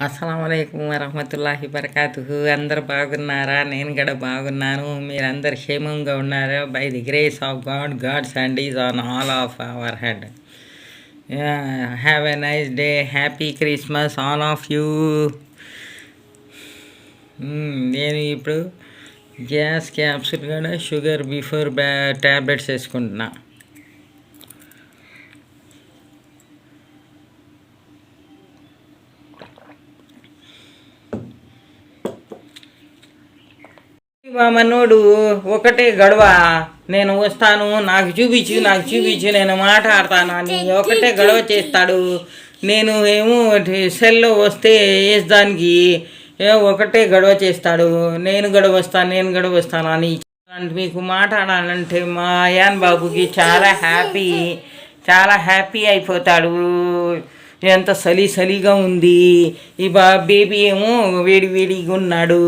అస్సలాముఅలైకుం వరహమతుల్లాహి వబర్కాతుహు. అందరు బాగున్నారా? నేను కూడా బాగున్నాను. మీరందరు క్షేమంగా ఉన్నారా? By the grace of God, God's hand is on all of our head. Have a nice day. Happy Christmas all of you. నేను ఇప్పుడు గ్యాస్ క్యాప్సూల్ కూడా షుగర్ బిఫోర్ ట్యాబ్లెట్స్ వేసుకుంటున్నా. మా మనోడు ఒకటే గొడవ, నేను వస్తాను, నాకు చూపించు నేను మాట్లాడతాను అని ఒకటే గొడవ చేస్తాడు. నేను ఏమో సెల్లో వస్తే వేసేదానికి ఒకటే గొడవ చేస్తాడు. నేను గొడవ వస్తాను అని. మీకు మాట్లాడాలంటే మా యాన్ బాబుకి చాలా హ్యాపీ అయిపోతాడు. ఎంత చలిగా ఉంది. ఈ బేబీ ఏమో వేడిగా ఉన్నాడు,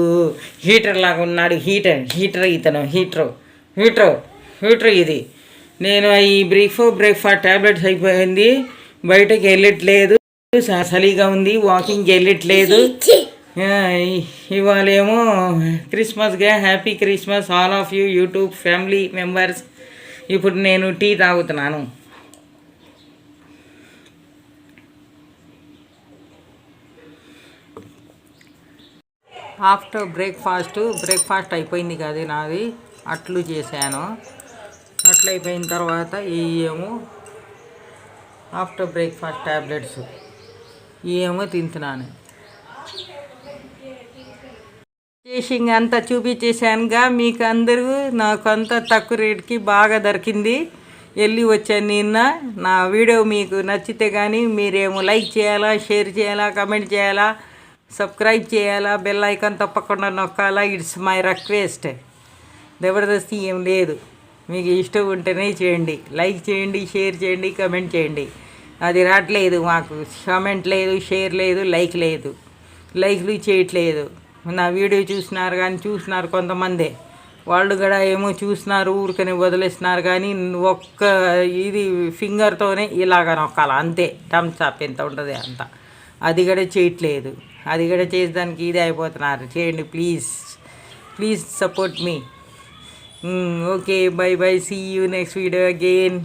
హీటర్ లాగా ఉన్నాడు. హీటర్ ఇతను హీటర్ ఇది. నేను ఈ బ్రేక్ఫాస్ట్ ట్యాబ్లెట్స్ అయిపోయింది, బయటకు వెళ్ళట్లేదు, చలిగా ఉంది, వాకింగ్కి వెళ్ళట్లేదు. ఇవాళేమో క్రిస్మస్గా happy Christmas all of you YouTube family members. ఇప్పుడు నేను టీ తాగుతున్నాను. ఆఫ్టర్ బ్రేక్ఫాస్ట్ అయిపోయింది కదా నాది. అట్లు చేశాను. అట్లు అయిపోయిన తర్వాత ఏమో ఆఫ్టర్ బ్రేక్ఫాస్ట్ ట్యాబ్లెట్స్ ఏమో తింటున్నాను. చేసింగ్ అంతా చూపించేసానుగా మీకు అందరూ. నాకు అంతా తక్కువ రేటుకి బాగా దొరికింది. వెళ్ళి వచ్చాను నిన్న. నా వీడియో మీకు నచ్చితే కానీ మీరేమో లైక్ చేయాలా, షేర్ చేయాలా, కమెంట్ చేయాలా, సబ్స్క్రైబ్ చేయాలా, బెల్ ఐకాన్ తప్పకుండా నొక్కాలా. It's my request. జబర్దస్తి ఏం లేదు. మీకు ఇష్టం ఉంటేనే చేయండి. లైక్ చేయండి, షేర్ చేయండి, కమెంట్ చేయండి. అది రావట్లేదు మాకు. కమెంట్ లేదు, షేర్ లేదు, లైక్లు చేయట్లేదు. నా వీడియో చూస్తున్నారు కొంతమంది. వాళ్ళు కూడా ఏమో చూస్తున్నారు, ఊరికనే వదిలేస్తున్నారు. కానీ ఒక్క ఇది ఫింగర్తోనే ఇలాగ నొక్కాలి అంతే. థమ్స్ అప్ ఎంత ఉంటుంది అంత. అది కూడా చేయట్లేదు. అది కూడా చేసేదానికి ఇది అయిపోతున్నారు. చేయండి please support me. Okay, bye. See you next video again.